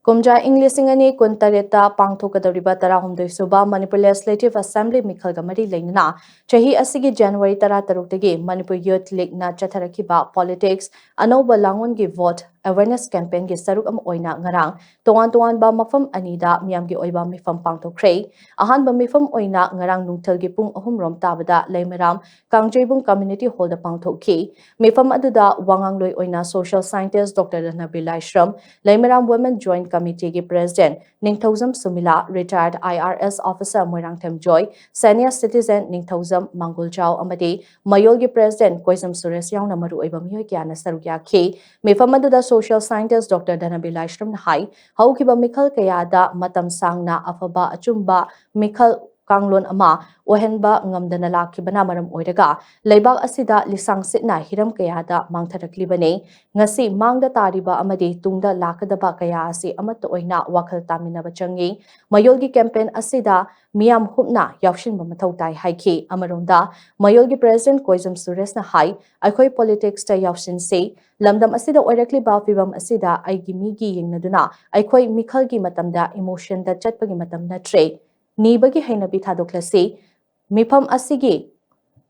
Kumja English ingani kuntareta pangthokadoriba tarahumdoi suba Manipur Legislative Assembly mikhalga mari leina chahi asigi January 13 Manipur Youth League na chatharakiba politics Anouba Laang-On gi vote awareness campaign gi saruk am oina ngarang tongan ba mafam anida miyam gi oiba mifam pangthokre ahan ba mifam oina ngarang nungthal gi pung ahum rom tabada leimaram Kangjebung community hall da pangthokki mifam aduda wangangloi oina social scientist Dr. Nabil Shram leimaram women joint Committee ki President Ningthauzam Sumila, retired IRS officer Moirangthem Joy, senior citizen Ningthauzam Manguljau Amadi, Mayol ki President Koisam Suresh Yauna Maru Iba Mihoy Kiana Sarugya Ki, Mifamadu social scientist Dr. Dhanabil Ishram Nahai, Haukiba Mikhal Kayada Matam Sangna Afaba Achumba Mikhal Kanglon ama ohenba ngamdana lakibana maram oiraga leibak asida lisang sitna hiram kayada mangtharaklibane ngasi mangda tariba amadi tungda lakadaba kaya asi amatta oina wakhal taminaba changi mayolgi campaign asida miyam hupna yawshinba mathau tai haiki amaronda mayolgi president Koisam Suresh na hai akhoi politics ta yawshin se lamdam asida oirakliba fibam asida aigi migi yengnaduna akhoi mikhalgi matamda emotion da chatpagi matamna tre Nibagi Hainabi Tadoklasi, Mipam Asigi,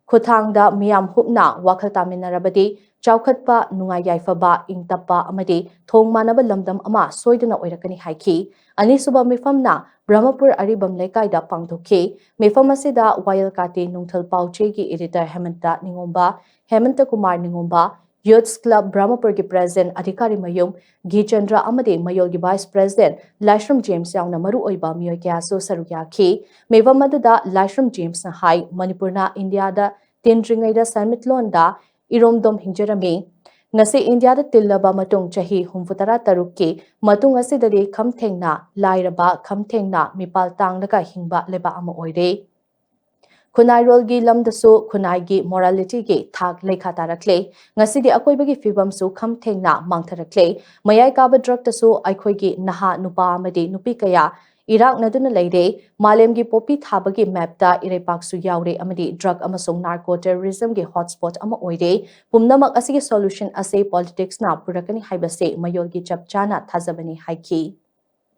Kutangda Miam Hupna, Wakaltamina Rabadi, Chaukatpa, Nunga Yaifaba, Intapa Amadi, Tong Manaba Lamdam Ama, Soidana Oirakani Haiki, Anisuba Mifamna, Brahmapur Aribam Lekaida Pangtoki, Mifamasida, Wayalkati, Nungtal Pauchegi, editor Hemanta Ningomba, Hemanta Kumar Ningomba, Youth Club Brahmapur ki President Adhikari Mayum, Gichandra Amade Mayol ki Vice President, Lashram James Yauna Maru Oiba Miyoy Kyaso Sarugya Ki, Meva Madada Lashram James na Hai, Manipurna India da Tindringay da Samitlon da Iromdom Hinjarami, Ngasi India da Tillaba Matung Chahi Humfutara Taruki, Matung Asidari Kamtengna, Lairaba Kamtengna, Mipal Tang Naka Hingba Leba Ama Oide. Kunai role gi lam dasu kunai gi morality gi thak lekha tarakle ngasidi akoi bagi fibam su kham thengna mangtharakle mayai ka ba drug dasu aikhoi gi naha nupa amadi nupi kaya Iraq naduna leire malem gi popi thabagi map ta irepak su yaure amadi drug amasong narco terrorism gi hotspot ama oide pumnamak asigi solution ase politics na purakani haibase mayol gi chapchana thazabani haiki